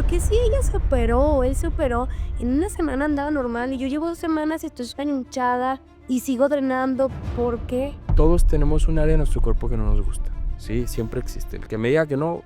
que si ella se operó o él se operó, en una semana andaba normal y yo llevo 2 semanas y estoy súper hinchada y sigo drenando, ¿por qué? Todos tenemos un área de nuestro cuerpo que no nos gusta, ¿sí? Siempre existe. El que me diga que no,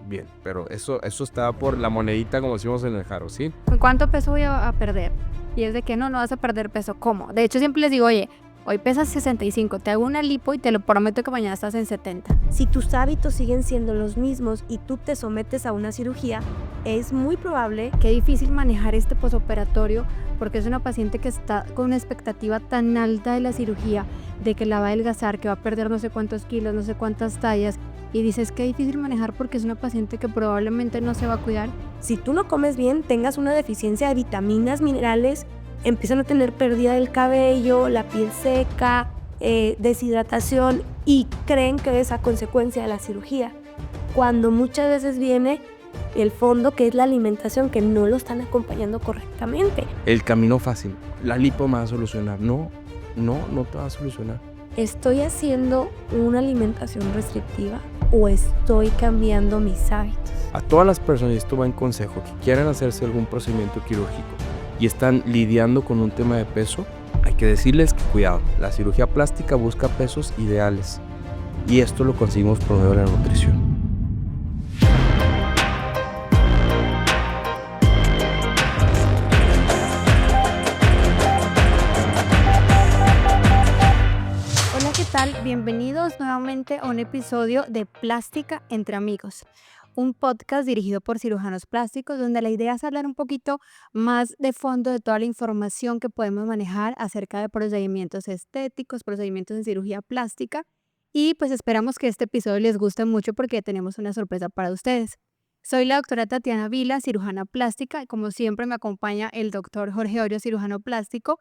bien, pero eso está por la monedita como decimos en el jarro, ¿sí? ¿Cuánto peso voy a perder? Y es de que no vas a perder peso. ¿Cómo? De hecho, siempre les digo, oye, hoy pesas 65, te hago una lipo y te lo prometo que mañana estás en 70. Si tus hábitos siguen siendo los mismos y tú te sometes a una cirugía, es muy probable Qué difícil manejar este posoperatorio porque es una paciente que está con una expectativa tan alta de la cirugía, de que la va a adelgazar, que va a perder no sé cuántos kilos, no sé cuántas tallas. Y dices, qué difícil manejar porque es una paciente que probablemente no se va a cuidar. si tú no comes bien, tengas una deficiencia de vitaminas, minerales, empiezan a tener pérdida del cabello, la piel seca, deshidratación y creen que es a consecuencia de la cirugía. Cuando muchas veces viene el fondo, que es la alimentación, que no lo están acompañando correctamente. El camino fácil, la lipo me va a solucionar. No te va a solucionar. ¿Estoy haciendo una alimentación restrictiva o estoy cambiando mis hábitos? A todas las personas, y esto va en consejo, que quieran hacerse algún procedimiento quirúrgico y están lidiando con un tema de peso, hay que decirles que cuidado, la cirugía plástica busca pesos ideales y esto lo conseguimos por medio de la nutrición. Hola, ¿qué tal? Bienvenidos nuevamente a un episodio de Plástica entre Amigos, un podcast dirigido por cirujanos plásticos donde la idea es hablar un poquito más de fondo de toda la información que podemos manejar acerca de procedimientos estéticos, procedimientos en cirugía plástica y pues esperamos que este episodio les guste mucho porque tenemos una sorpresa para ustedes. Soy la doctora Tatiana Vila, cirujana plástica y como siempre me acompaña el doctor Jorge Orio, cirujano plástico.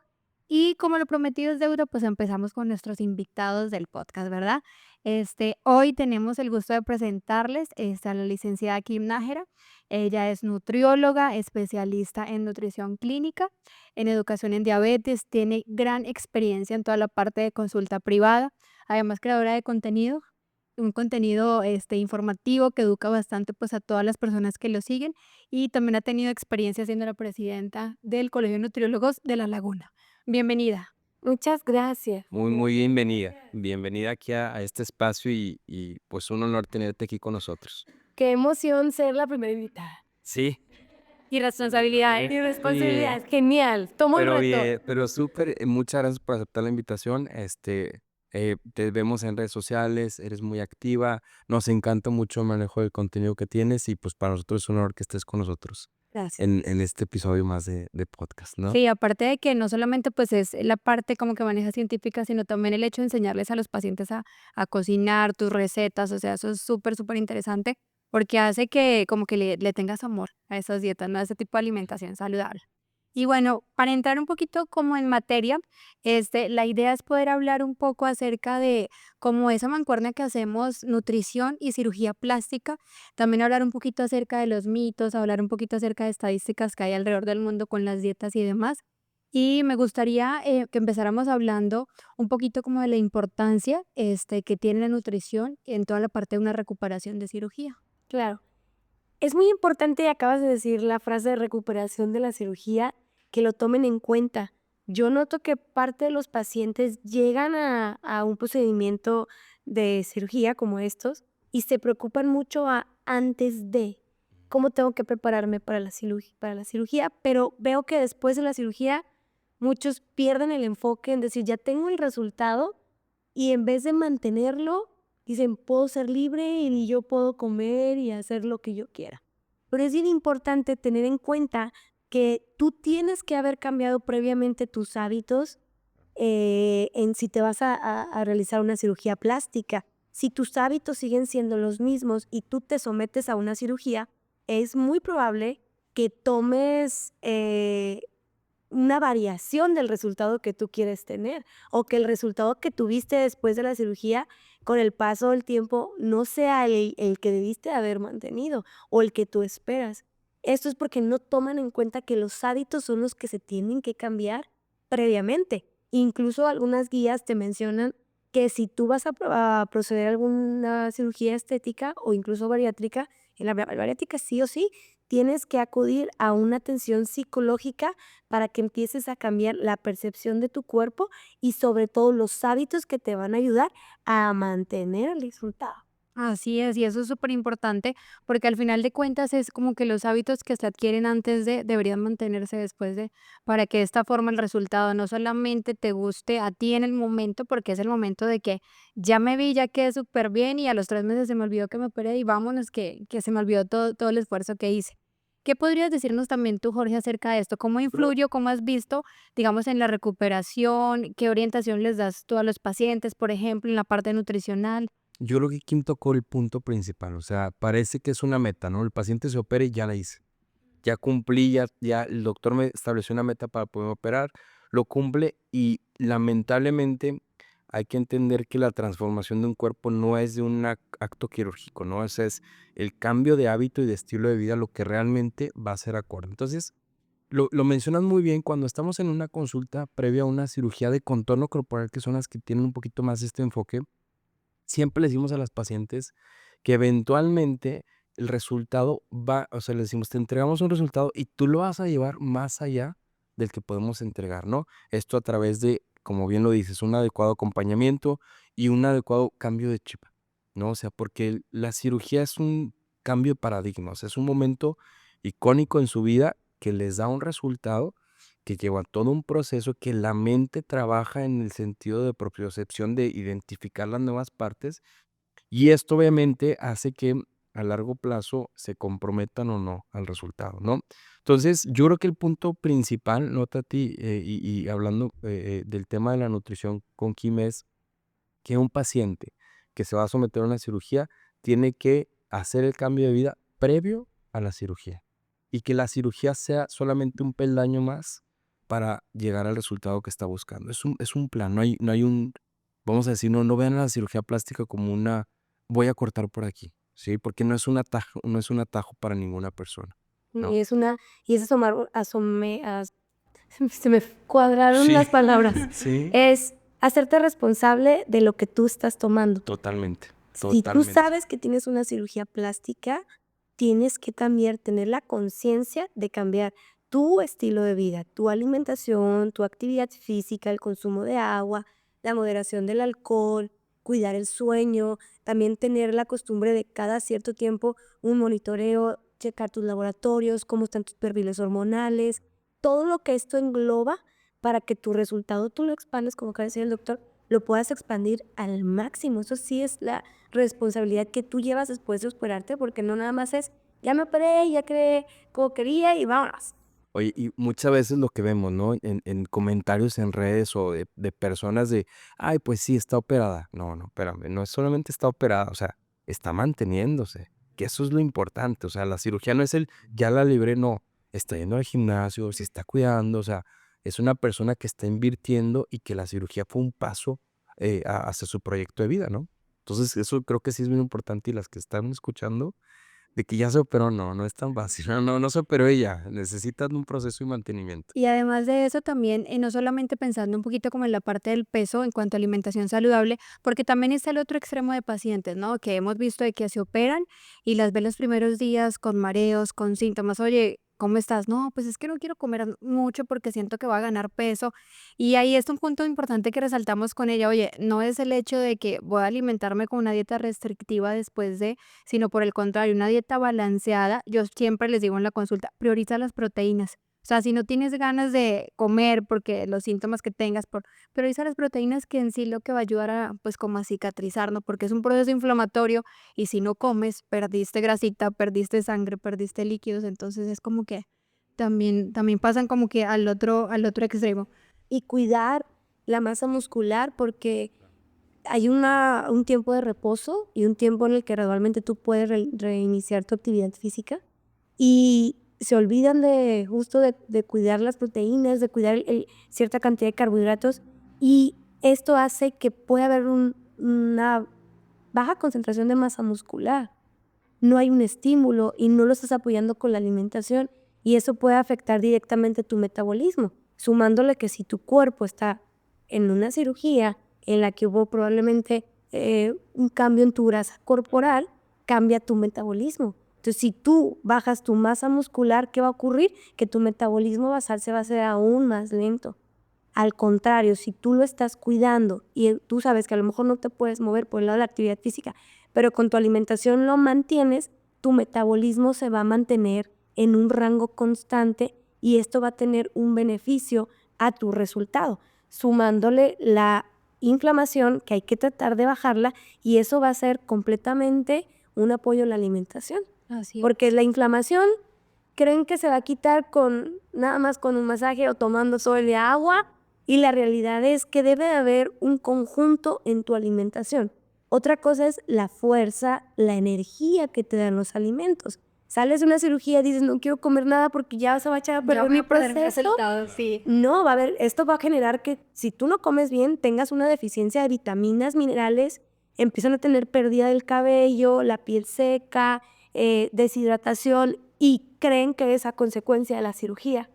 Y como lo prometido es deuda, pues empezamos con nuestros invitados del podcast, ¿verdad? Hoy tenemos el gusto de presentarles a la licenciada Kim Nájera. Ella es nutrióloga, especialista en nutrición clínica, en educación en diabetes, tiene gran experiencia en toda la parte de consulta privada, además creadora de contenido, un contenido informativo que educa bastante pues a todas las personas que lo siguen y también ha tenido experiencia siendo la presidenta del Colegio de Nutriólogos de La Laguna. Bienvenida. Muchas gracias. Muy bienvenida. Bienvenida aquí a este espacio y pues un honor tenerte aquí con nosotros. Qué emoción ser la primera invitada. Sí, Y responsabilidades. Y responsabilidad, genial. Tomo el pero reto. bien, pero súper, muchas gracias por aceptar la invitación. Te vemos en redes sociales, eres muy activa, nos encanta mucho el manejo del contenido que tienes y pues para nosotros es un honor que estés con nosotros Gracias. en este episodio más de podcast, ¿no? Sí, aparte de que no solamente pues es la parte como que maneja científica, sino también el hecho de enseñarles a los pacientes a cocinar tus recetas, o sea, eso es súper, súper interesante porque hace que como que le tengas amor a esas dietas, ¿no? A ese tipo de alimentación saludable. Y bueno, para entrar un poquito como en materia, la idea es poder hablar un poco acerca de como esa mancuerna que hacemos nutrición y cirugía plástica, también hablar un poquito acerca de los mitos, hablar un poquito acerca de estadísticas que hay alrededor del mundo con las dietas y demás. Y me gustaría que empezáramos hablando un poquito como de la importancia que tiene la nutrición en toda la parte de una recuperación de cirugía. Claro. Es muy importante, acabas de decir la frase de recuperación de la cirugía, que lo tomen en cuenta. Yo noto que parte de los pacientes llegan a un procedimiento de cirugía como estos y se preocupan mucho antes de cómo tengo que prepararme para la cirugía, pero veo que después de la cirugía muchos pierden el enfoque en decir, ya tengo el resultado y en vez de mantenerlo, dicen, puedo ser libre y yo puedo comer y hacer lo que yo quiera. Pero es bien importante tener en cuenta que tú tienes que haber cambiado previamente tus hábitos en si te vas a realizar una cirugía plástica. Si tus hábitos siguen siendo los mismos y tú te sometes a una cirugía, es muy probable que tomes una variación del resultado que tú quieres tener o que el resultado que tuviste después de la cirugía con el paso del tiempo no sea el que debiste haber mantenido o el que tú esperas. Esto es porque no toman en cuenta que los hábitos son los que se tienen que cambiar previamente. Incluso algunas guías te mencionan que si tú vas a proceder a alguna cirugía estética o incluso bariátrica, En la bariátrica sí o sí tienes que acudir a una atención psicológica para que empieces a cambiar la percepción de tu cuerpo y sobre todo los hábitos que te van a ayudar a mantener el resultado. Así es, y eso es súper importante porque al final de cuentas es como que los hábitos que se adquieren antes de deberían mantenerse después de, para que de esta forma el resultado no solamente te guste a ti en el momento, porque es el momento de que ya me vi, ya quedé súper bien y a los 3 meses se me olvidó que me operé y vámonos que se me olvidó todo el esfuerzo que hice. ¿Qué podrías decirnos también tú, Jorge, acerca de esto? ¿Cómo influye o cómo has visto, digamos, en la recuperación? ¿Qué orientación les das tú a los pacientes, por ejemplo, en la parte nutricional? Yo creo que Kim tocó el punto principal, o sea, parece que es una meta, ¿no? El paciente se opera y ya la hice. Ya cumplí, ya el doctor me estableció una meta para poder operar, lo cumple y lamentablemente hay que entender que la transformación de un cuerpo no es de un acto quirúrgico, ¿no? Ese es el cambio de hábito y de estilo de vida lo que realmente va a ser acorde. Entonces, lo mencionas muy bien cuando estamos en una consulta previa a una cirugía de contorno corporal, que son las que tienen un poquito más este enfoque. Siempre le decimos a las pacientes que eventualmente el resultado va, o sea, le decimos, te entregamos un resultado y tú lo vas a llevar más allá del que podemos entregar, ¿no? Esto a través de, como bien lo dices, un adecuado acompañamiento y un adecuado cambio de chip, ¿no? O sea, porque la cirugía es un cambio de paradigma, o sea, es un momento icónico en su vida que les da un resultado que lleva todo un proceso que la mente trabaja en el sentido de propiocepción, de identificar las nuevas partes, y esto obviamente hace que a largo plazo se comprometan o no al resultado, ¿no? Entonces, yo creo que el punto principal, ¿no, Tati? Y hablando del tema de la nutrición con Kim es que un paciente que se va a someter a una cirugía tiene que hacer el cambio de vida previo a la cirugía y que la cirugía sea solamente un peldaño más para llegar al resultado que está buscando. Es un plan, no hay un, vamos a decir, no vean a la cirugía plástica como una, voy a cortar por aquí, ¿sí? Porque no es un atajo para ninguna persona, ¿no? Y es una y es asomar asome as se me cuadraron Sí, las palabras. sí, Es hacerte responsable de lo que tú estás tomando. totalmente, Si tú totalmente. sabes que tienes una cirugía plástica, tienes que cambiar, tener la conciencia de cambiar tu estilo de vida, tu alimentación, tu actividad física, el consumo de agua, la moderación del alcohol, cuidar el sueño, también tener la costumbre de cada cierto tiempo un monitoreo, checar tus laboratorios, cómo están tus perfiles hormonales, todo lo que esto engloba para que tu resultado tú lo expandes, como acaba de decir el doctor, lo puedas expandir al máximo. Eso sí es la responsabilidad que tú llevas después de operarte, porque no nada más es, ya me operé, ya quedé como quería y vámonos. Oye, y muchas veces lo que vemos, ¿no? En comentarios en redes o de personas de, ay, pues sí, está operada. No, no, espérame, no es solamente está operada, o sea, está manteniéndose, que eso es lo importante, o sea, la cirugía no es el, ya la libré, no, está yendo al gimnasio, se está cuidando, o sea, es una persona que está invirtiendo y que la cirugía fue un paso hacia su proyecto de vida, ¿no? Entonces, eso creo que sí es muy importante y las que están escuchando de que ya se operó, no, no es tan fácil. No se operó ella, necesitan un proceso y mantenimiento. Y además de eso también, no solamente pensando un poquito como en la parte del peso en cuanto a alimentación saludable, porque también está el otro extremo de pacientes, ¿no? Que hemos visto de que se operan y las ven los primeros días con mareos, con síntomas. Oye, ¿cómo estás? No, pues es que no quiero comer mucho porque siento que va a ganar peso. Y ahí es un punto importante que resaltamos con ella. Oye, no es el hecho de que voy a alimentarme con una dieta restrictiva después de, sino por el contrario, una dieta balanceada. Yo siempre les digo en la consulta, prioriza las proteínas. O sea, si no tienes ganas de comer porque los síntomas que tengas, prioriza las proteínas que en sí lo que va a ayudar a, pues como a cicatrizar, ¿no? Porque es un proceso inflamatorio y si no comes, perdiste grasita, perdiste sangre, perdiste líquidos, entonces es como que también pasan como que al otro extremo. Y cuidar la masa muscular porque hay un tiempo de reposo y un tiempo en el que gradualmente tú puedes reiniciar tu actividad física y se olvidan de justo de cuidar las proteínas, de cuidar cierta cantidad de carbohidratos y esto hace que pueda haber una baja concentración de masa muscular. No hay un estímulo y no lo estás apoyando con la alimentación y eso puede afectar directamente tu metabolismo, sumándole que si tu cuerpo está en una cirugía en la que hubo probablemente un cambio en tu grasa corporal, cambia tu metabolismo. Entonces, si tú bajas tu masa muscular, ¿qué va a ocurrir? Que tu metabolismo basal se va a hacer aún más lento. Al contrario, si tú lo estás cuidando y tú sabes que a lo mejor no te puedes mover por el lado de la actividad física, pero con tu alimentación lo mantienes, tu metabolismo se va a mantener en un rango constante y esto va a tener un beneficio a tu resultado, sumándole la inflamación que hay que tratar de bajarla y eso va a ser completamente un apoyo a la alimentación. Así es. Porque la inflamación creen que se va a quitar con nada más con un masaje o tomando sol de agua y la realidad es que debe de haber un conjunto en tu alimentación. Otra cosa es la fuerza, la energía que te dan los alimentos. Sales de una cirugía y dices, no quiero comer nada porque ya se va a echar a perder mi proceso. Sí. No, esto va a generar que si tú no comes bien, tengas una deficiencia de vitaminas, minerales, empiezan a tener pérdida del cabello, la piel seca, deshidratación y creen que es a consecuencia de la cirugía,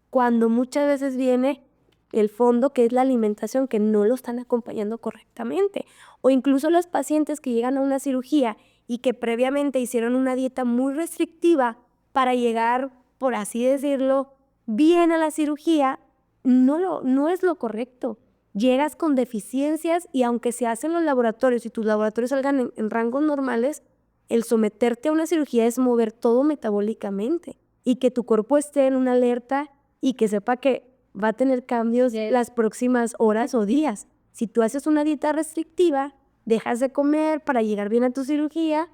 cuando muchas veces viene el fondo que es la alimentación que no lo están acompañando correctamente. O incluso los pacientes que llegan a una cirugía y que previamente hicieron una dieta muy restrictiva para llegar, por así decirlo, bien a la cirugía, no es lo correcto. Llegas con deficiencias y aunque se hacen los laboratorios y tus laboratorios salgan en rangos normales, el someterte a una cirugía es mover todo metabólicamente y que tu cuerpo esté en una alerta y que sepa que va a tener cambios las próximas horas o días. Si tú haces una dieta restrictiva, dejas de comer para llegar bien a tu cirugía,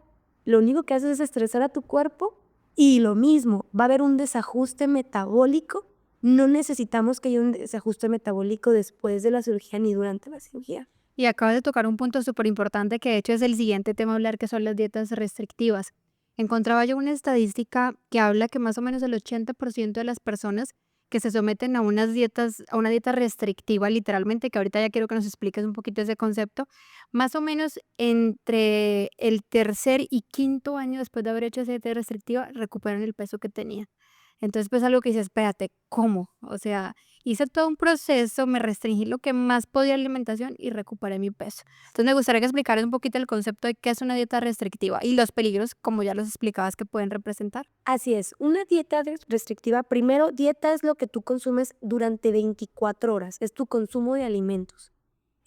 lo único que haces es estresar a tu cuerpo y lo mismo, va a haber un desajuste metabólico. No necesitamos que haya un desajuste metabólico después de la cirugía ni durante la cirugía. Y acabas de tocar un punto súper importante que de hecho es el siguiente tema a hablar, que son las dietas restrictivas. Encontraba yo una estadística que habla que más o menos el 80% de las personas que se someten a unas dietas, a una dieta restrictiva, literalmente, que ahorita ya quiero que nos expliques un poquito ese concepto, más o menos entre el tercer y quinto año después de haber hecho esa dieta restrictiva, recuperan el peso que tenían. Entonces, pues algo que dices, espérate, ¿cómo? O sea, hice todo un proceso, me restringí lo que más podía de alimentación y recuperé mi peso. Entonces, me gustaría que explicaras un poquito el concepto de qué es una dieta restrictiva y los peligros, como ya los explicabas, que pueden representar. Así es, una dieta restrictiva, primero, dieta es lo que tú consumes durante 24 horas, es tu consumo de alimentos.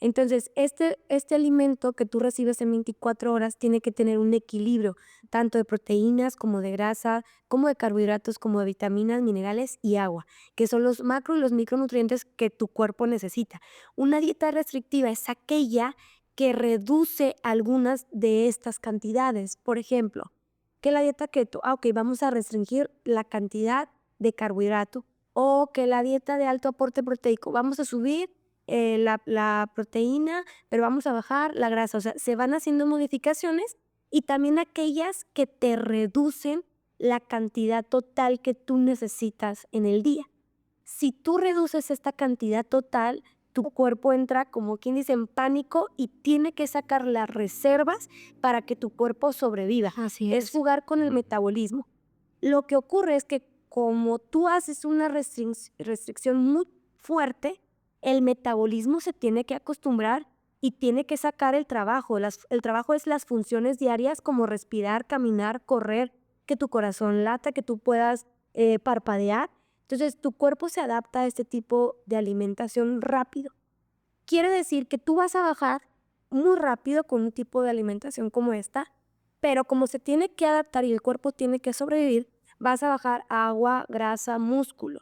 Entonces, este alimento que tú recibes en 24 horas tiene que tener un equilibrio, tanto de proteínas como de grasa, como de carbohidratos, como de vitaminas, minerales y agua, que son los macro y los micronutrientes que tu cuerpo necesita. Una dieta restrictiva es aquella que reduce algunas de estas cantidades. Por ejemplo, que la dieta keto, ok, vamos a restringir la cantidad de carbohidrato, o que la dieta de alto aporte proteico, vamos a subir la proteína, pero vamos a bajar la grasa. O sea, se van haciendo modificaciones y también aquellas que te reducen la cantidad total que tú necesitas en el día. Si tú reduces esta cantidad total, tu cuerpo entra, como quien dice, en pánico y tiene que sacar las reservas para que tu cuerpo sobreviva. Así Es jugar con el metabolismo. Lo que ocurre es que como tú haces una restricción muy fuerte, el metabolismo se tiene que acostumbrar y tiene que sacar el trabajo. El trabajo es las funciones diarias como respirar, caminar, correr, que tu corazón lata, que tú puedas parpadear. Entonces, tu cuerpo se adapta a este tipo de alimentación rápido. Quiere decir que tú vas a bajar muy rápido con un tipo de alimentación como esta, pero como se tiene que adaptar y el cuerpo tiene que sobrevivir, vas a bajar agua, grasa, músculo.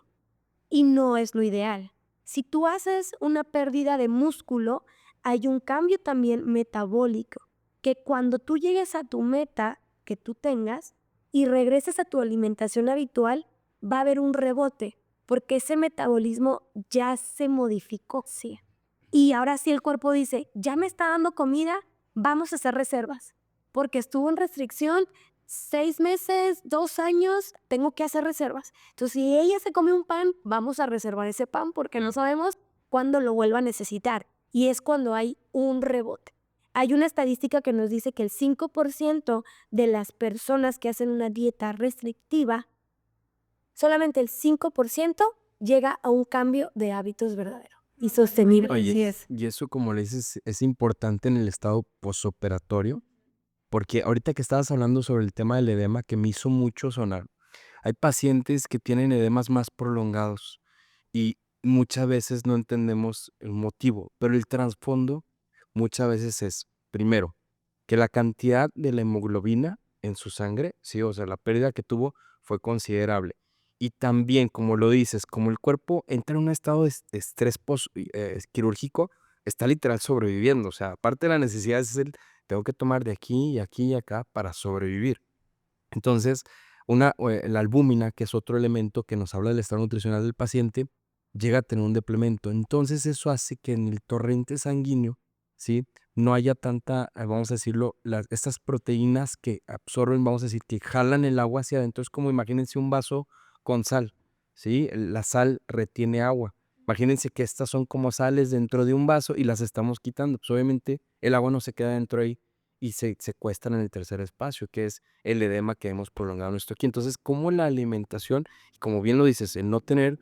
Y no es lo ideal. Si tú haces una pérdida de músculo, hay un cambio también metabólico, que cuando tú llegues a tu meta que tú tengas y regreses a tu alimentación habitual, va a haber un rebote, porque ese metabolismo ya se modificó. Sí. Y ahora sí el cuerpo dice, ya me está dando comida, vamos a hacer reservas, porque estuvo en restricción 6 meses, 2 años, tengo que hacer reservas. Entonces, si ella se come un pan, vamos a reservar ese pan porque no sabemos cuándo lo vuelva a necesitar. Y es cuando hay un rebote. Hay una estadística que nos dice que el 5% de las personas que hacen una dieta restrictiva, solamente el 5% llega a un cambio de hábitos verdadero y sostenible. Oye, Así es. y eso como le dices, es importante en el estado posoperatorio. porque ahorita que estabas hablando sobre el tema del edema, que me hizo mucho sonar, hay pacientes que tienen edemas más prolongados y muchas veces no entendemos el motivo, pero el trasfondo muchas veces es, primero, que la cantidad de la hemoglobina en su sangre, sí, o sea, la pérdida que tuvo fue considerable. Y también, como lo dices, como el cuerpo entra en un estado de estrés quirúrgico, está literal sobreviviendo. O sea, aparte de la necesidad es el, tengo que tomar de aquí y aquí y acá para sobrevivir. Entonces, la albúmina, que es otro elemento que nos habla del estado nutricional del paciente, llega a tener un deplemento. Entonces, eso hace que en el torrente sanguíneo, ¿sí? No haya tanta, vamos a decirlo, estas proteínas que absorben, vamos a decir, que jalan el agua hacia adentro. Es como imagínense un vaso con sal, ¿sí? La sal retiene agua. Imagínense que estas son como sales dentro de un vaso y las estamos quitando. Pues obviamente el agua no se queda dentro ahí y se secuestran en el tercer espacio, que es el edema que hemos prolongado nuestro aquí. Entonces, como la alimentación, y como bien lo dices, el no tener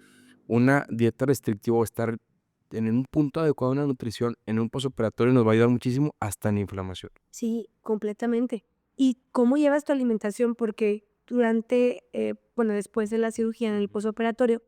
una dieta restrictiva o estar en un punto adecuado de una nutrición en un postoperatorio nos va a ayudar muchísimo hasta en la inflamación. Sí, completamente. ¿Y cómo llevas tu alimentación? Porque durante, bueno, después de la cirugía en el posoperatorio,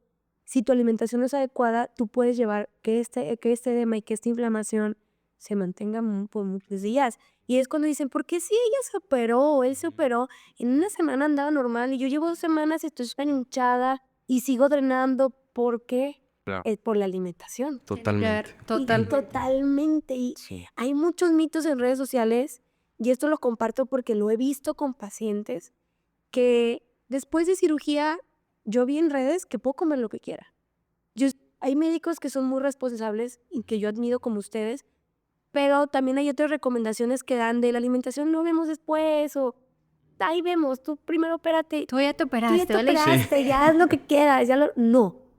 si tu alimentación no es adecuada, tú puedes llevar que este edema y que esta inflamación se mantenga por muchos días. Y es cuando dicen, ¿por qué si ella se operó o él se operó? En una semana andaba normal y yo llevo 2 semanas y estoy súper hinchada y sigo drenando. ¿Por qué? Claro. Por la alimentación. Tiene que ver Totalmente. Y totalmente. totalmente. Y Sí. hay muchos mitos en redes sociales, y esto lo comparto porque lo he visto con pacientes, que después de cirugía, yo vi en redes que puedo comer lo que quiera. Hay médicos que son muy responsables y que yo admiro como ustedes, pero también hay otras recomendaciones que dan de la alimentación, no vemos después, o ahí vemos, tú primero opérate, Tú ya te tú ya operaste, te ¿vale? operaste, ya haz lo que quieras, no.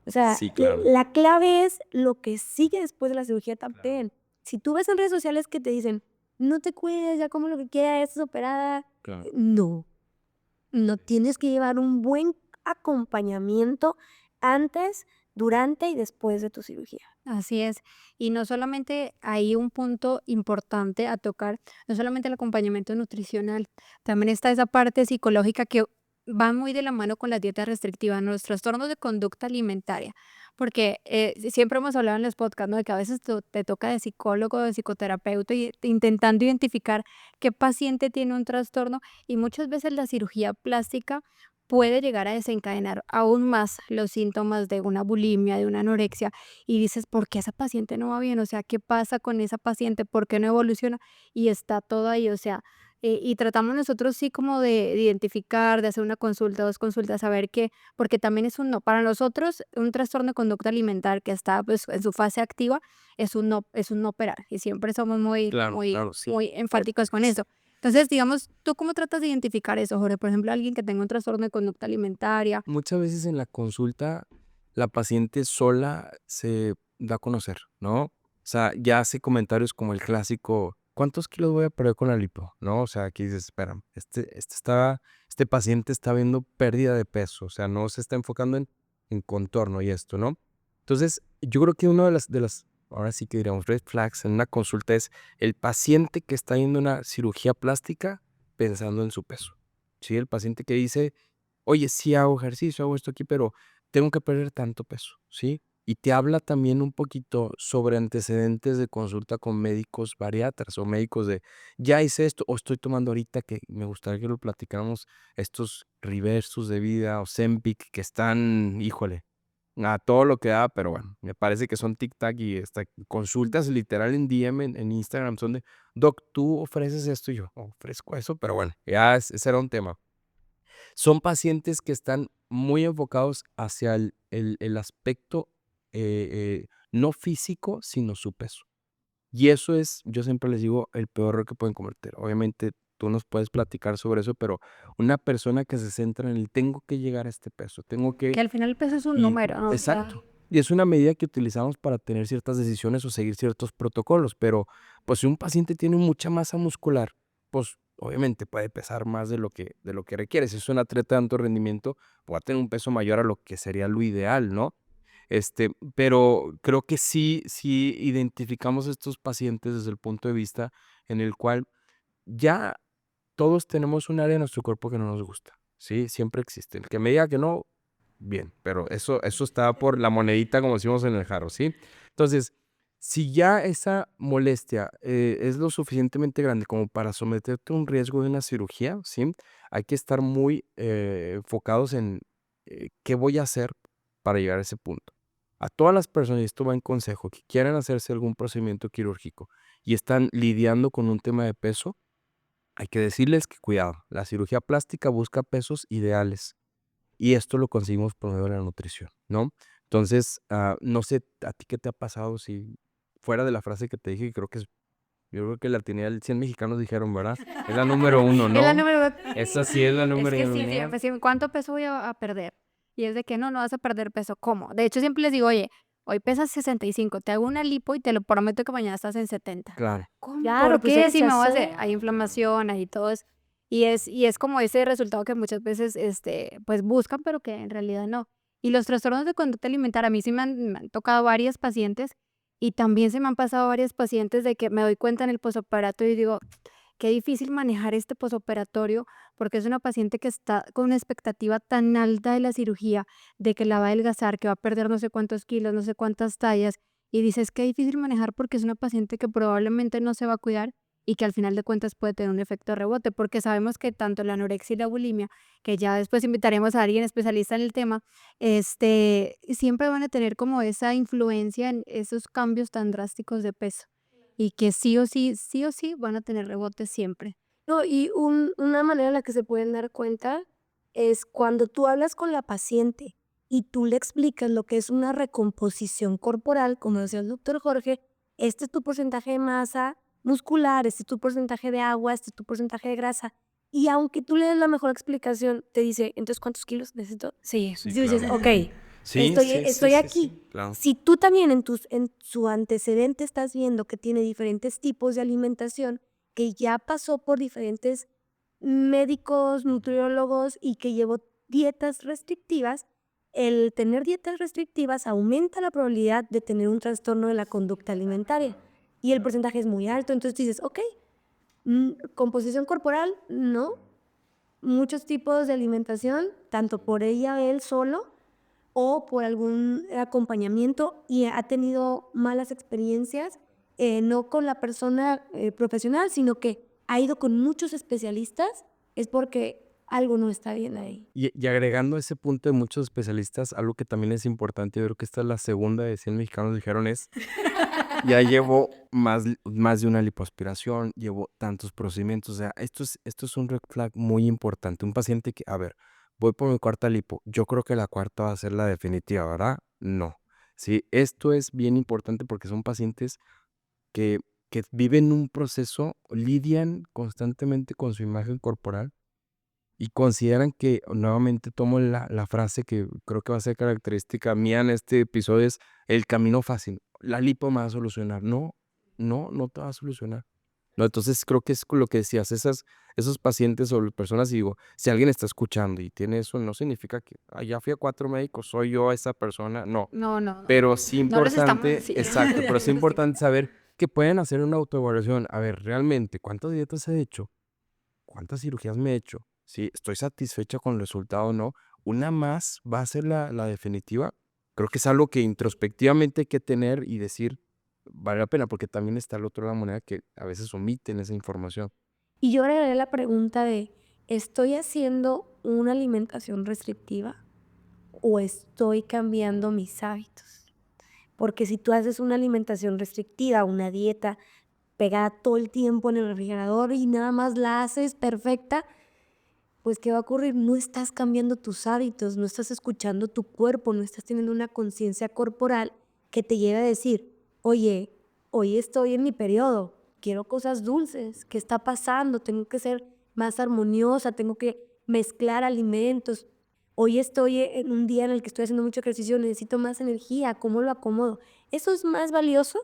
O sea, Sí, claro. la clave es lo que sigue después de la cirugía también. Si tú ves en redes sociales que te dicen, no te cuides, ya como lo que quieras, estás operada, Claro. no tienes que llevar un buen acompañamiento antes, durante y después de tu cirugía. Así es. Y no solamente hay un punto importante a tocar, no solamente el acompañamiento nutricional, también está esa parte psicológica que va muy de la mano con la dieta restrictiva, ¿no? Los trastornos de conducta alimentaria, porque siempre hemos hablado en los podcasts, ¿no? De que a veces te toca de psicólogo, de psicoterapeuta, y intentando identificar qué paciente tiene un trastorno, y muchas veces la cirugía plástica puede llegar a desencadenar aún más los síntomas de una bulimia, de una anorexia, y dices, ¿por qué esa paciente no va bien? O sea, ¿qué pasa con esa paciente? ¿Por qué no evoluciona? Y está todo ahí, o sea, y tratamos nosotros sí como de identificar, de hacer una consulta, 2 consultas, saber qué, porque también es un no. Para nosotros, un trastorno de conducta alimentar que está pues en su fase activa es un no operar. Y siempre somos muy, Claro, muy, claro, sí. muy enfáticos con eso. Entonces, digamos, ¿tú cómo tratas de identificar eso, Jorge? Por ejemplo, alguien que tenga un trastorno de conducta alimentaria. Muchas veces en la consulta la paciente sola se da a conocer, ¿no? O sea, ya hace comentarios como el clásico, ¿cuántos kilos voy a perder con la lipo? ¿No? O sea, aquí dices, espera, este paciente está viendo pérdida de peso, o sea, no se está enfocando en contorno y esto, ¿no? Entonces, yo creo que una ahora sí que diríamos, red flags en una consulta es el paciente que está yendo a una cirugía plástica pensando en su peso, ¿sí? El paciente que dice, oye, sí hago ejercicio, hago esto aquí, pero tengo que perder tanto peso, ¿sí? Y te habla también un poquito sobre antecedentes de consulta con médicos bariatras o médicos de, ya hice esto, o estoy tomando ahorita, que me gustaría que lo platicáramos, estos Reversus de vida o Ozempic que están, híjole, a todo lo que da, pero bueno, me parece que son tic-tac y hasta consultas literal en DM en Instagram son de, doc, tú ofreces esto y yo ofrezco eso, pero bueno, ya ese era un tema. Son pacientes que están muy enfocados hacia el aspecto no físico, sino su peso. Y eso es, yo siempre les digo, el peor error que pueden cometer. Obviamente tú nos puedes platicar sobre eso, pero una persona que se centra en el tengo que llegar a este peso, tengo Que que... al final el peso es un Y, número, ¿no? O sea, exacto. Y es una medida que utilizamos para tener ciertas decisiones o seguir ciertos protocolos, pero pues si un paciente tiene mucha masa muscular, pues obviamente puede pesar más de lo que requiere. Si es un atleta de alto rendimiento, va a tener un peso mayor a lo que sería lo ideal, ¿no? Pero creo que sí identificamos estos pacientes desde el punto de vista en el cual ya todos tenemos un área de nuestro cuerpo que no nos gusta, ¿sí? Siempre existe. El que me diga que no, bien, pero eso está por la monedita como decimos en el jarro, ¿sí? Entonces, si ya esa molestia es lo suficientemente grande como para someterte a un riesgo de una cirugía, ¿sí? Hay que estar muy enfocados en qué voy a hacer para llegar a ese punto. A todas las personas, y esto va en consejo, que quieran hacerse algún procedimiento quirúrgico y están lidiando con un tema de peso, hay que decirles que cuidado, la cirugía plástica busca pesos ideales y esto lo conseguimos por medio de la nutrición, ¿no? Entonces, no sé a ti qué te ha pasado si fuera de la frase que te dije, que creo que yo creo que la tenía el 100 mexicanos dijeron, ¿verdad? Es la número uno, Es la ¿no? número Esa sí es la Es número que uno, sí, ¿no? siempre, siempre, ¿cuánto peso voy a perder? Y es de que no vas a perder peso, ¿cómo? De hecho, siempre les digo, oye, hoy pesas 65, te hago una lipo y te lo prometo que mañana estás en 70. Claro, ¿Cómo? Claro, ¿Por pues hay qué? que Si me voy a hacer, hacer. hay inflamación, hay todo eso. Y es como ese resultado que muchas veces, pues buscan, pero que en realidad no. Y los trastornos de conducta alimentaria, a mí sí me han tocado varias pacientes y también se me han pasado varias pacientes de que me doy cuenta en el posoperatorio y digo, qué difícil manejar este posoperatorio, porque es una paciente que está con una expectativa tan alta de la cirugía, de que la va a adelgazar, que va a perder no sé cuántos kilos, no sé cuántas tallas, y dices, qué difícil manejar porque es una paciente que probablemente no se va a cuidar y que al final de cuentas puede tener un efecto rebote, porque sabemos que tanto la anorexia y la bulimia, que ya después invitaremos a alguien especialista en el tema, siempre van a tener como esa influencia en esos cambios tan drásticos de peso y que sí o sí van a tener rebotes siempre. No, y una manera en la que se pueden dar cuenta es cuando tú hablas con la paciente y tú le explicas lo que es una recomposición corporal, como decía el doctor Jorge, este es tu porcentaje de masa muscular, este es tu porcentaje de agua, este es tu porcentaje de grasa. Y aunque tú le des la mejor explicación, te dice, entonces, ¿cuántos kilos necesito? Sí. sí, Y tú dices, claro. ok, Sí, estoy aquí. claro. Si tú también en su antecedente estás viendo que tiene diferentes tipos de alimentación, que ya pasó por diferentes médicos, nutriólogos y que llevó dietas restrictivas, el tener dietas restrictivas aumenta la probabilidad de tener un trastorno de la conducta alimentaria y el porcentaje es muy alto. Entonces tú dices, ok, composición corporal, no. Muchos tipos de alimentación, tanto por ella, él solo, o por algún acompañamiento y ha tenido malas experiencias, no con la persona profesional, sino que ha ido con muchos especialistas, es porque algo no está bien ahí. Y agregando ese punto de muchos especialistas, algo que también es importante, yo creo que esta es la segunda de 100 mexicanos dijeron es, ya llevo más de una lipoaspiración, llevo tantos procedimientos, o sea, esto es un red flag muy importante. Un paciente que, a ver, voy por mi cuarta lipo, yo creo que la cuarta va a ser la definitiva, ¿verdad? No. Sí, esto es bien importante porque son pacientes que, que viven un proceso, lidian constantemente con su imagen corporal y consideran que, nuevamente tomo la frase que creo que va a ser característica mía en este episodio, es el camino fácil. La lipo me va a solucionar. No, no te va a solucionar. No, entonces creo que es con lo que decías, esos pacientes o personas, y digo, si alguien está escuchando y tiene eso, no significa que ya fui a 4 médicos, soy yo esa persona, no. No, no, no. Pero sí No les estamos importante, sí, exacto, pero sí diagnosticando. importante saber que pueden hacer una autoevaluación. A ver, realmente, ¿cuántas dietas he hecho? ¿Cuántas cirugías me he hecho? Si estoy satisfecha con el resultado o no. Una más va a ser la definitiva. Creo que es algo que introspectivamente hay que tener y decir, vale la pena, porque también está el otro lado de la moneda que a veces omiten esa información. Y yo agregaré la pregunta de, ¿estoy haciendo una alimentación restrictiva o estoy cambiando mis hábitos? Porque si tú haces una alimentación restrictiva, una dieta pegada todo el tiempo en el refrigerador y nada más la haces perfecta, pues ¿qué va a ocurrir? No estás cambiando tus hábitos, no estás escuchando tu cuerpo, no estás teniendo una conciencia corporal que te lleve a decir, oye, hoy estoy en mi periodo, quiero cosas dulces, ¿qué está pasando? Tengo que ser más armoniosa, tengo que mezclar alimentos. Hoy estoy en un día en el que estoy haciendo mucho ejercicio, necesito más energía, ¿cómo lo acomodo? Eso es más valioso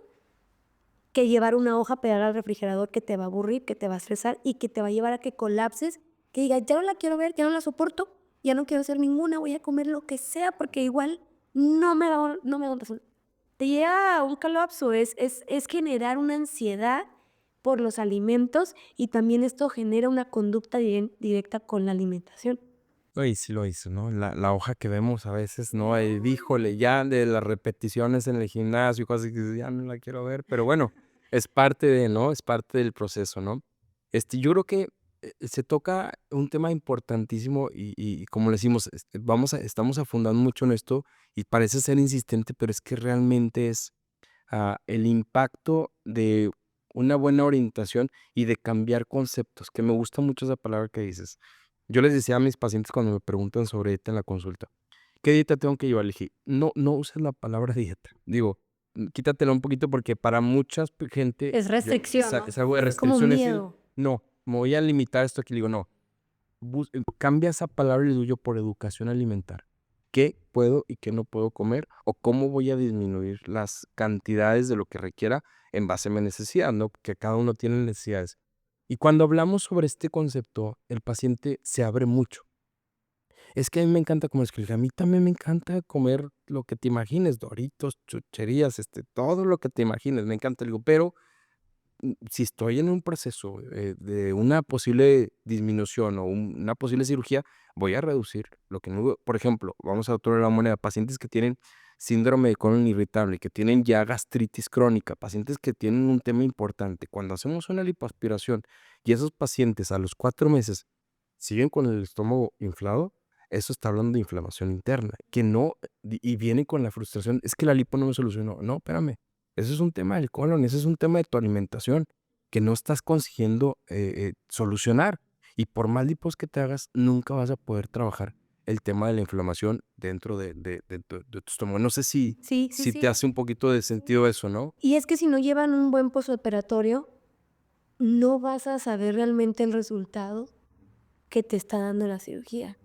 que llevar una hoja pegada al refrigerador que te va a aburrir, que te va a estresar y que te va a llevar a que colapses, que digas, ya no la quiero ver, ya no la soporto, ya no quiero hacer ninguna, voy a comer lo que sea porque igual no me da un resultado. Te lleva a un colapso, es generar una ansiedad por los alimentos y también esto genera una conducta directa con la alimentación. Y sí lo hizo, ¿no? La hoja que vemos a veces, ¿no? Híjole, ya de las repeticiones en el gimnasio y cosas que dices, ya no la quiero ver, pero bueno, es parte de, ¿no? Es parte del proceso, ¿no? Yo creo que se toca un tema importantísimo y como le decimos, estamos afundando mucho en esto y parece ser insistente, pero es que realmente es el impacto de una buena orientación y de cambiar conceptos, que me gusta mucho esa palabra que dices. Yo les decía a mis pacientes cuando me preguntan sobre dieta en la consulta, ¿qué dieta tengo que llevar? Le dije, no uses la palabra dieta. Digo, quítatela un poquito porque para mucha gente Es restricción, ¿no? es algo de Es como restricción. Es decir, miedo. no, me voy a limitar esto aquí. Le digo, no, cambia esa palabra y le digo yo por educación alimentar. ¿Qué puedo y qué no puedo comer? O cómo voy a disminuir las cantidades de lo que requiera en base a mi necesidad, ¿no? Que cada uno tiene necesidades. Y cuando hablamos sobre este concepto, el paciente se abre mucho. Es que a mí me encanta comer, es que a mí también me encanta comer lo que te imagines, Doritos, chucherías, todo lo que te imagines, me encanta. Le digo, pero si estoy en un proceso de una posible disminución o una posible cirugía, voy a reducir lo que no. Por ejemplo, vamos a otra la moneda, pacientes que tienen síndrome de colon irritable, que tienen ya gastritis crónica, pacientes que tienen un tema importante. Cuando hacemos una lipoaspiración y esos pacientes a los 4 meses siguen con el estómago inflado, eso está hablando de inflamación interna, que no, y viene con la frustración, es que la lipo no me solucionó. No, espérame. Ese es un tema del colon, ese es un tema de tu alimentación que no estás consiguiendo solucionar. Y por más lipos que te hagas, nunca vas a poder trabajar el tema de la inflamación dentro de tu estómago. No sé Sí, sí, si te sí. hace un poquito de sentido eso, ¿no? Y es que si no llevan un buen postoperatorio, no vas a saber realmente el resultado que te está dando la cirugía.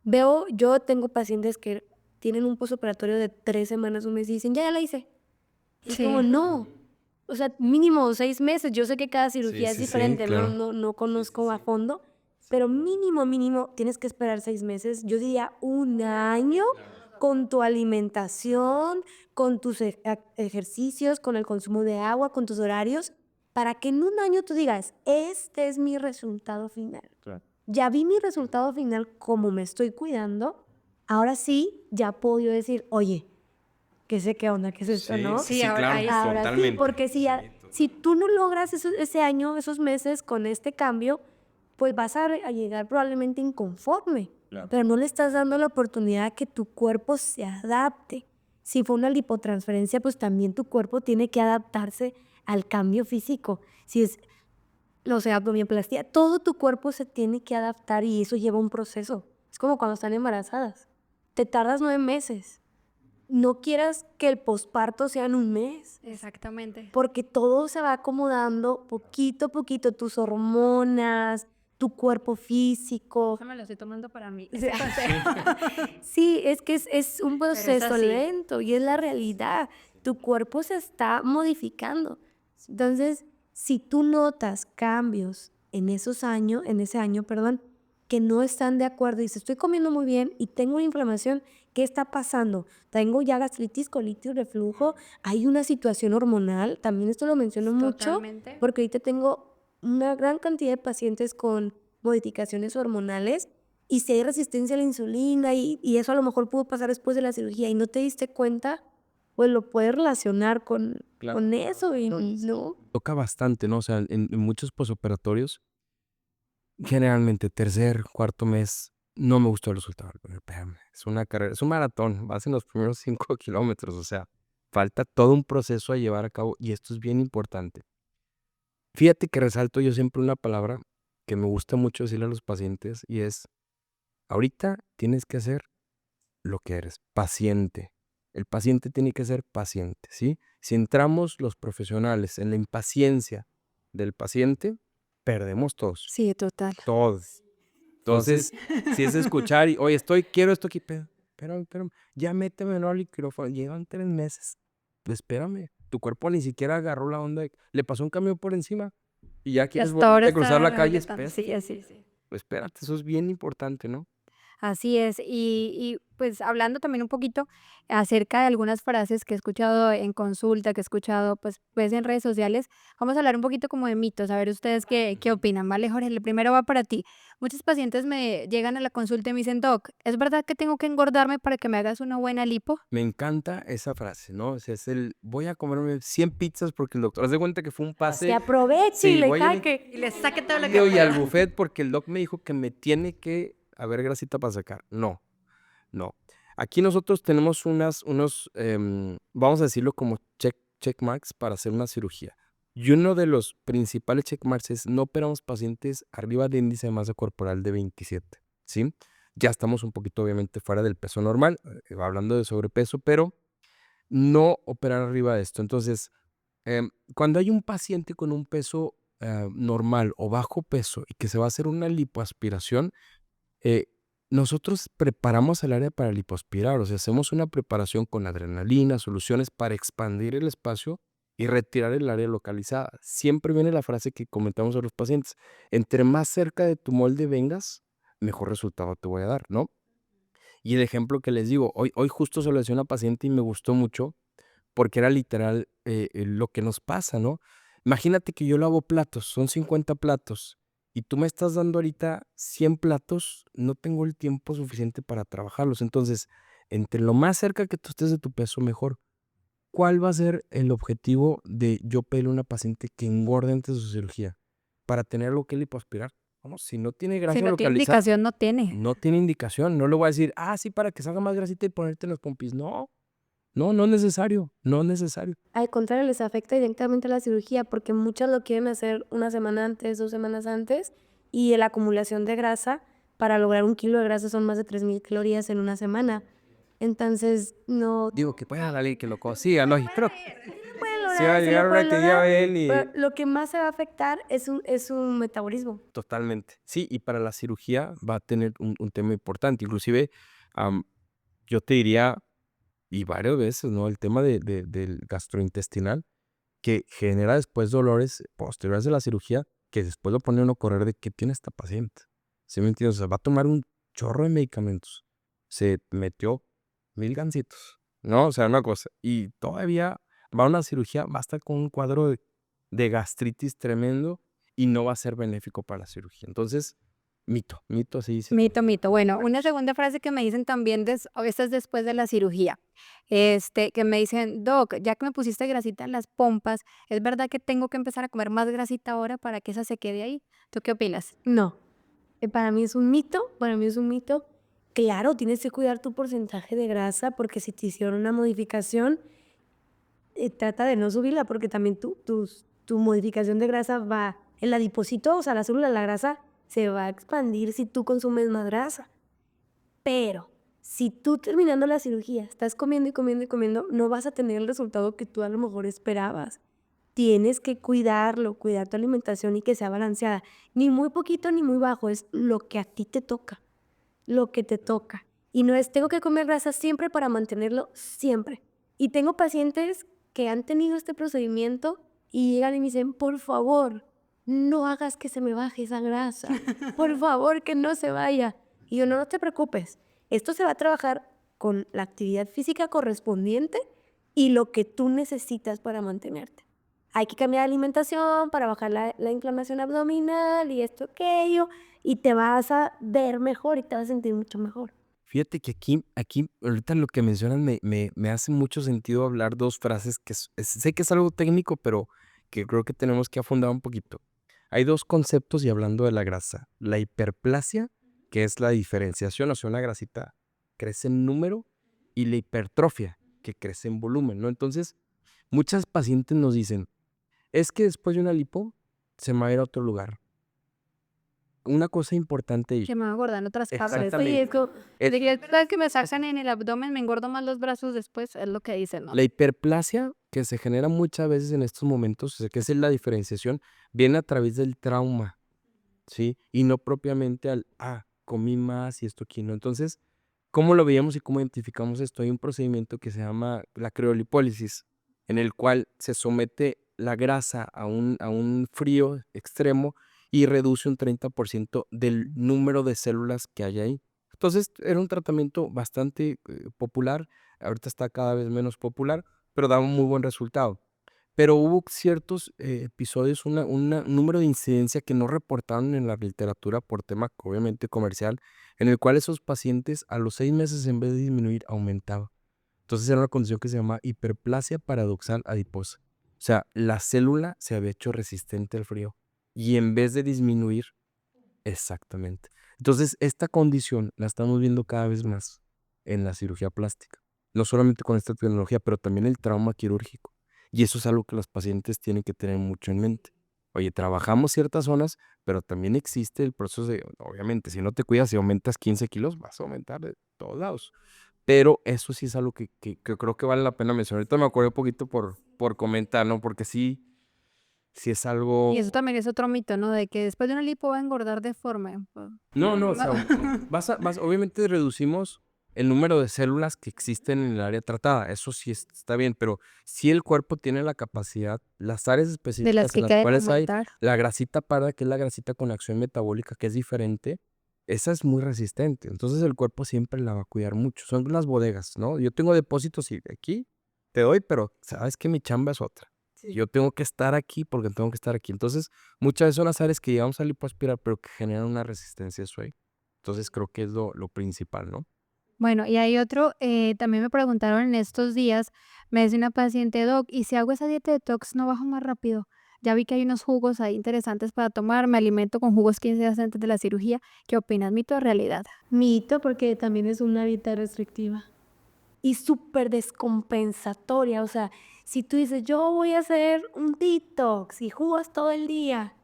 Yo tengo pacientes que tienen un postoperatorio de 3 semanas, un mes y dicen, ya la hice. Y es como, Sí. no, o sea, mínimo 6 meses. Yo sé que cada cirugía es sí, diferente, no, claro. no conozco a fondo, pero mínimo tienes que esperar 6 meses. Yo diría 1 año con tu alimentación, con tus ejercicios, con el consumo de agua, con tus horarios, para que en 1 año tú digas, este es mi resultado final. Claro. Ya vi mi resultado final, como me estoy cuidando, ahora sí, ya puedo yo decir, oye, ¿qué sé qué onda? ¿Qué es esto, no? sí, ahora ahí sí. Ahora sí, porque si tú no logras ese año, esos meses con este cambio, pues vas a llegar probablemente inconforme, Claro. pero no le estás dando la oportunidad a que tu cuerpo se adapte. Si fue una lipotransferencia, pues también tu cuerpo tiene que adaptarse al cambio físico. Si es, o sea, abdominoplastia, todo tu cuerpo se tiene que adaptar y eso lleva un proceso. Es como cuando están embarazadas. Te tardas 9 meses. No quieras que el posparto sea en 1 mes, Exactamente. porque todo se va acomodando poquito a poquito, tus hormonas, tu cuerpo físico. Eso me lo estoy tomando para mí. Sí. Ese consejo. Sí, es que es un Pero es proceso así. lento y es la realidad. Tu cuerpo se está modificando. Entonces, si tú notas cambios en ese año, perdón, que no están de acuerdo y dices, estoy comiendo muy bien y tengo una inflamación, ¿qué está pasando? Tengo ya gastritis, colitis, reflujo, hay una situación hormonal, también esto lo menciono mucho, Totalmente. porque ahorita tengo una gran cantidad de pacientes con modificaciones hormonales y si hay resistencia a la insulina y eso a lo mejor pudo pasar después de la cirugía y no te diste cuenta, pues lo puedes relacionar con eso y no. Toca bastante, ¿no? O sea, en muchos posoperatorios, generalmente tercer, cuarto mes, no me gustó el resultado. Pero espérame, es una carrera, es un maratón, vas en los primeros 5 kilómetros, o sea, falta todo un proceso a llevar a cabo y esto es bien importante. Fíjate que resalto yo siempre una palabra que me gusta mucho decirle a los pacientes y es, ahorita tienes que hacer lo que eres, paciente. El paciente tiene que ser paciente, ¿sí? Si entramos los profesionales en la impaciencia del paciente, perdemos todos. Sí, total. Todos. Entonces, si es escuchar y, oye, quiero esto aquí, pero, ya métemelo al quirófano, llevan 3 meses, pues espérame, tu cuerpo ni siquiera agarró la onda, le pasó un camión por encima y ya Y quieres hasta ahora volver a cruzar está la calle, rehabilitando. Sí, así, sí. pues espérate, eso es bien importante, ¿no? Así es. Y pues hablando también un poquito acerca de algunas frases que he escuchado en consulta, que he escuchado pues en redes sociales, vamos a hablar un poquito como de mitos, a ver ustedes qué opinan, ¿vale, Jorge? El primero va para ti. Muchos pacientes me llegan a la consulta y me dicen, Doc, ¿es verdad que tengo que engordarme para que me hagas una buena lipo? Me encanta esa frase, ¿no? O sea, es voy a comerme 100 pizzas porque el doctor, haz de cuenta que fue un Que pase, aproveche y sí, le voy a saque. Y le saque todo lo que y al pueda. buffet porque el doc me dijo que me tiene que haber grasita para sacar. No, no. Aquí nosotros tenemos vamos a decirlo como check marks para hacer una cirugía. Y uno de los principales check marks es no operamos pacientes arriba de índice de masa corporal de 27, ¿sí? Ya estamos un poquito obviamente fuera del peso normal, hablando de sobrepeso, pero no operar arriba de esto. Entonces, cuando hay un paciente con un peso normal o bajo peso y que se va a hacer una lipoaspiración, eh, nosotros preparamos el área para lipoaspirar, o sea, hacemos una preparación con adrenalina, soluciones para expandir el espacio y retirar el área localizada. Siempre viene la frase que comentamos a los pacientes, entre más cerca de tu molde vengas, mejor resultado te voy a dar, ¿no? Y el ejemplo que les digo, hoy justo se lo decía a una paciente y me gustó mucho porque era literal lo que nos pasa, ¿no? Imagínate que yo lavo platos, son 50 platos, y tú me estás dando ahorita 100 platos, no tengo el tiempo suficiente para trabajarlos. Entonces, entre lo más cerca que tú estés de tu peso, mejor. ¿Cuál va a ser el objetivo de yo pedirle a una paciente que engorde antes de su cirugía? Para tener algo que lipoaspirar. Vamos, si no tiene Si grasa no tiene localizada, indicación, no tiene. no tiene indicación. No le voy a decir, sí, para que salga más grasita y ponerte en los pompis. No, no, no es necesario, no es necesario. Al contrario, les afecta directamente la cirugía porque muchas lo quieren hacer una semana antes, 2 semanas antes, y la acumulación de grasa para lograr 1 kilo de grasa son más de 3000 calorías en una semana. Entonces, no Digo, que pueda darle que lo consiga, ¿no? Y creo que pueden sí va a lograr, sí lo llegar una pueden que diga lograr, él y pero lo que más se va a afectar es su metabolismo. totalmente. Sí, y para la cirugía va a tener un tema importante. Inclusive, am, yo te diría, y varias veces, ¿no? El tema del gastrointestinal, que genera después dolores posteriores de la cirugía, que después lo pone uno a correr de qué tiene esta paciente. ¿Sí me entiendes? O sea, va a tomar un chorro de medicamentos. Se metió 1000 gancitos, ¿no? O sea, una cosa. Y todavía va a una cirugía, va a estar con un cuadro de gastritis tremendo y no va a ser benéfico para la cirugía. Entonces, mito, así dice. Mito, mito. Bueno, una segunda frase que me dicen también, a veces después de la cirugía, que me dicen, Doc, ya que me pusiste grasita en las pompas, ¿es verdad que tengo que empezar a comer más grasita ahora para que esa se quede ahí? ¿Tú qué opinas? No, para mí es un mito, para mí es un mito. Claro, tienes que cuidar tu porcentaje de grasa porque si te hicieron una modificación, trata de no subirla porque también tu modificación de grasa va, el adipocito, o sea, la célula de la grasa se va a expandir si tú consumes más grasa. Pero si tú terminando la cirugía estás comiendo y comiendo y comiendo, no vas a tener el resultado que tú a lo mejor esperabas. Tienes que cuidarlo, cuidar tu alimentación y que sea balanceada. Ni muy poquito ni muy bajo, es lo que a ti te toca, lo que te toca. Y no es tengo que comer grasa siempre para mantenerlo siempre. Y tengo pacientes que han tenido este procedimiento y llegan y me dicen, por favor, no hagas que se me baje esa grasa. Por favor, que no se vaya. Y yo, no, no te preocupes. Esto se va a trabajar con la actividad física correspondiente y lo que tú necesitas para mantenerte. Hay que cambiar la alimentación para bajar la inflamación abdominal y esto, aquello, y te vas a ver mejor y te vas a sentir mucho mejor. Fíjate que aquí, ahorita lo que mencionas me hace mucho sentido hablar dos frases que sé que es algo técnico, pero que creo que tenemos que afundar un poquito. Hay dos conceptos y hablando de la grasa. La hiperplasia, que es la diferenciación, o sea, una grasita crece en número, y la hipertrofia, que crece en volumen, ¿no? Entonces, muchas pacientes nos dicen, es que después de una lipo, se me va a ir a otro lugar. Una cosa importante y Que me va a engordar en otras partes. exactamente. Oye, es como, Es- De que después que me sacan en el abdomen, me engordo más los brazos después, es lo que dicen, ¿no? La hiperplasia que se genera muchas veces en estos momentos, o sea, que es la diferenciación, viene a través del trauma, ¿sí? Y no propiamente comí más y esto aquí, ¿no? Entonces, ¿cómo lo veíamos y cómo identificamos esto? Hay un procedimiento que se llama la criolipólisis, en el cual se somete la grasa a un frío extremo y reduce un 30% del número de células que hay ahí. Entonces, era un tratamiento bastante popular, ahorita está cada vez menos popular, pero daba un muy buen resultado. Pero hubo ciertos episodios, un número de incidencia que no reportaron en la literatura por tema, obviamente, comercial, en el cual esos pacientes a los 6 meses, en vez de disminuir, aumentaba. Entonces, era una condición que se llama hiperplasia paradoxal adiposa. O sea, la célula se había hecho resistente al frío y en vez de disminuir, exactamente. Entonces, esta condición la estamos viendo cada vez más en la cirugía plástica. No solamente con esta tecnología, pero también el trauma quirúrgico. Y eso es algo que los pacientes tienen que tener mucho en mente. Oye, trabajamos ciertas zonas, pero también existe el proceso de, obviamente, si no te cuidas y aumentas 15 kilos, vas a aumentar de todos lados. Pero eso sí es algo que creo que vale la pena mencionar. Ahorita me acuerdo un poquito por comentar, ¿no? Porque sí es Y eso algo. también es otro mito, ¿no? De que después de una lipo va a engordar deforme. No, o No. sea, obviamente reducimos el número de células que existen en el área tratada, eso sí está bien, pero si el cuerpo tiene la capacidad, las áreas De las específicas en que las quieren cuales hay aumentar. la grasita parda, que es la grasita con acción metabólica, que es diferente, esa es muy resistente, entonces el cuerpo siempre la va a cuidar mucho, son las bodegas, ¿no? Yo tengo depósitos y aquí te doy, pero sabes que mi chamba es otra. Sí. Yo tengo que estar aquí porque tengo que estar aquí. Entonces, muchas veces son las áreas que llevamos a lipoaspirar, pero que generan una resistencia a eso ahí. Entonces, creo que es lo principal, ¿no? Bueno, y hay otro, también me preguntaron en estos días, me dice una paciente, doc, ¿y si hago esa dieta detox no bajo más rápido? Ya vi que hay unos jugos ahí interesantes para tomar, me alimento con jugos 15 días antes de la cirugía. ¿Qué opinas, mito o realidad? Mito, porque también es una dieta restrictiva y súper descompensatoria. O sea, si tú dices, yo voy a hacer un detox y jugos todo el día.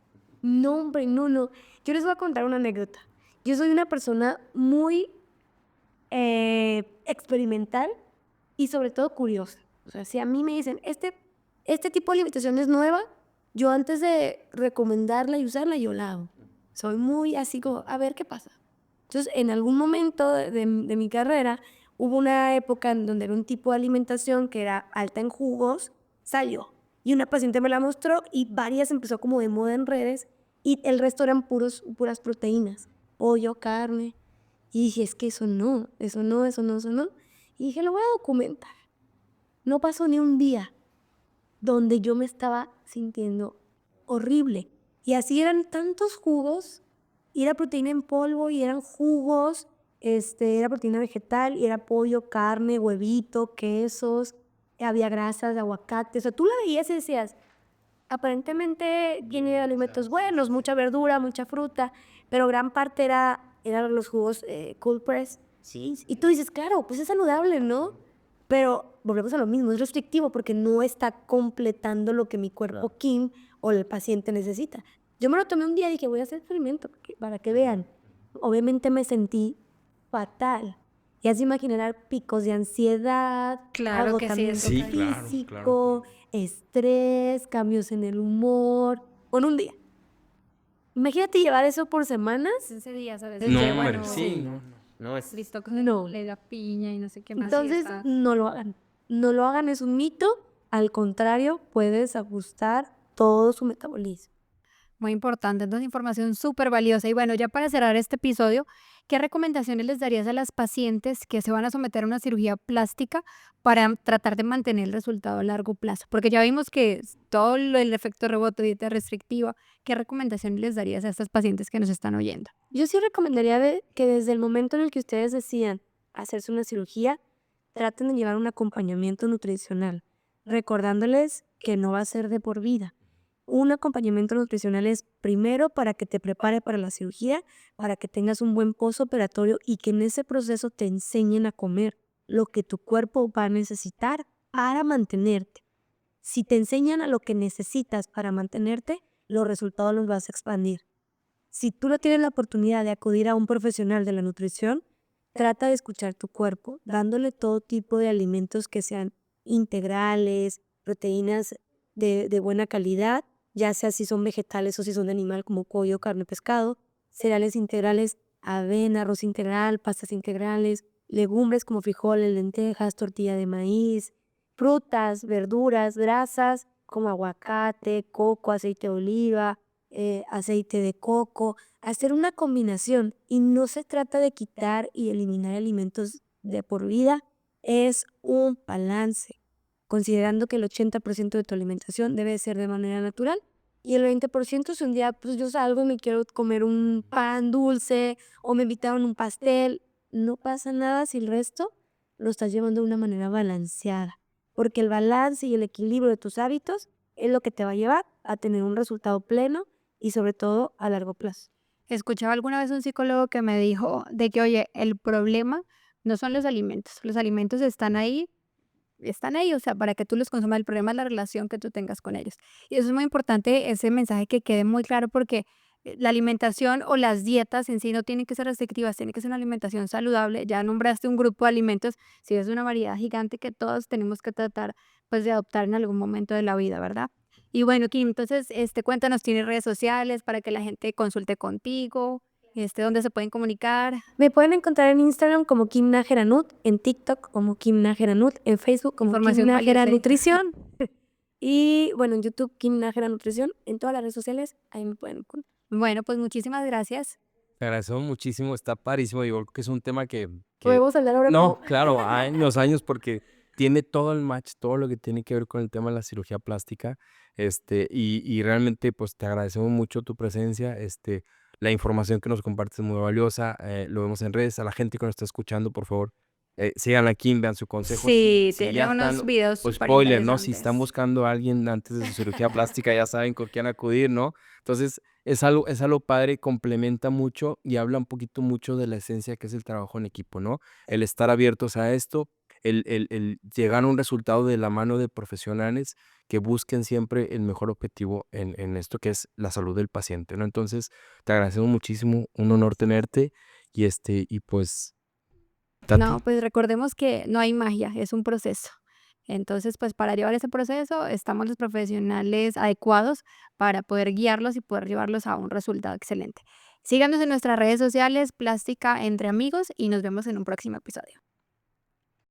No, hombre, no, no. Yo les voy a contar una anécdota. Yo soy una persona muy experimental y sobre todo curiosa. O sea, si a mí me dicen, este tipo de alimentación es nueva, yo antes de recomendarla y usarla, yo la hago. Soy muy así como, a ver qué pasa. Entonces, en algún momento de mi carrera, hubo una época en donde era un tipo de alimentación que era alta en jugos, salió. Y una paciente me la mostró y varias empezó como de moda en redes y el resto eran puras proteínas, pollo, carne. Y dije, es que eso no, eso no, eso no, eso no. Y dije, lo voy a documentar. No pasó ni un día donde yo me estaba sintiendo horrible. Y así eran tantos jugos, y era proteína en polvo, y eran jugos, era proteína vegetal, y era pollo, carne, huevito, quesos, había grasas, aguacate. O sea, tú la veías y decías, aparentemente tiene alimentos buenos, mucha verdura, mucha fruta, pero gran parte eran los jugos cold press. Sí, y tú dices, claro, pues es saludable, ¿no? Pero volvemos a lo mismo, es restrictivo porque no está completando lo que mi cuerpo Kim o el paciente necesita. Yo me lo tomé un día y dije, voy a hacer experimento para que vean. Obviamente me sentí fatal. Ya se imaginarán picos de ansiedad, Claro que sí, agotamiento eso Sí, fue. claro. físico, estrés, cambios en el humor, con un día. Imagínate llevar eso por semanas. 15 días a veces. Es No, que, hombre, bueno, sí, sí. no es. Listo, No. le da piña y no sé qué más. Sí, Entonces, está. no lo hagan. No lo hagan, es un mito. Al contrario, puedes ajustar todo su metabolismo. Muy importante, entonces información súper valiosa. Y bueno, ya para cerrar este episodio, ¿qué recomendaciones les darías a las pacientes que se van a someter a una cirugía plástica para tratar de mantener el resultado a largo plazo? Porque ya vimos que todo el efecto rebote, dieta restrictiva, ¿qué recomendaciones les darías a estas pacientes que nos están oyendo? Yo sí recomendaría que desde el momento en el que ustedes decidan hacerse una cirugía, traten de llevar un acompañamiento nutricional, recordándoles que no va a ser de por vida. Un acompañamiento nutricional es primero para que te prepare para la cirugía, para que tengas un buen postoperatorio y que en ese proceso te enseñen a comer lo que tu cuerpo va a necesitar para mantenerte. Si te enseñan a lo que necesitas para mantenerte, los resultados los vas a expandir. Si tú no tienes la oportunidad de acudir a un profesional de la nutrición, trata de escuchar tu cuerpo, dándole todo tipo de alimentos que sean integrales, proteínas de buena calidad, ya sea si son vegetales o si son de animal como pollo, carne, pescado, cereales integrales, avena, arroz integral, pastas integrales, legumbres como frijoles, lentejas, tortilla de maíz, frutas, verduras, grasas como aguacate, coco, aceite de oliva, aceite de coco, hacer una combinación. Y no se trata de quitar y eliminar alimentos de por vida, es un balance, considerando que el 80% de tu alimentación debe ser de manera natural y el 20% si un día pues yo salgo y me quiero comer un pan dulce o me invitaron un pastel, no pasa nada si el resto lo estás llevando de una manera balanceada, porque el balance y el equilibrio de tus hábitos es lo que te va a llevar a tener un resultado pleno y sobre todo a largo plazo. Escuchaba alguna vez un psicólogo que me dijo de que, oye, el problema no son los alimentos están ahí, o sea, para que tú los consumas, el problema es la relación que tú tengas con ellos. Y eso es muy importante, ese mensaje que quede muy claro porque la alimentación o las dietas en sí no tienen que ser restrictivas, tiene que ser una alimentación saludable. Ya nombraste un grupo de alimentos, si es una variedad gigante que todos tenemos que tratar pues de adoptar en algún momento de la vida, ¿verdad? Y bueno, Kim, entonces, cuéntanos, ¿tienes redes sociales para que la gente consulte contigo? ¿Dónde se pueden comunicar? Me pueden encontrar en Instagram como Kim Nájera Nut, en TikTok como Kim Nájera Nut, en Facebook como Kim Información Nájera valiosa. Nutrición y bueno, en YouTube Kim Nájera Nutrición, en todas las redes sociales, ahí me pueden encontrar. Bueno, pues muchísimas gracias. Te agradecemos muchísimo, está parísimo. Yo creo que es un tema que ¿Podemos hablar ahora no, como? claro, años, porque tiene todo el match, todo lo que tiene que ver con el tema de la cirugía plástica. Y realmente, pues te agradecemos mucho tu presencia. La información que nos compartes es muy valiosa. Lo vemos en redes. A la gente que nos está escuchando, por favor, sigan aquí, vean su consejo. Sí, Si tiene ya unos están, videos pues súper spoiler, ¿no? Si están interesantes. buscando a alguien antes de su cirugía plástica, ya saben con quién acudir, ¿no? Entonces, es algo padre, complementa mucho y habla un poquito mucho de la esencia que es el trabajo en equipo, ¿no? El estar abiertos a esto, el llegar a un resultado de la mano de profesionales que busquen siempre el mejor objetivo en esto que es la salud del paciente, ¿no? Entonces, te agradecemos muchísimo, un honor tenerte y pues, No, Tati, pues recordemos que no hay magia, es un proceso. Entonces, pues para llevar ese proceso estamos los profesionales adecuados para poder guiarlos y poder llevarlos a un resultado excelente. Síganos en nuestras redes sociales, Plástica Entre Amigos, y nos vemos en un próximo episodio.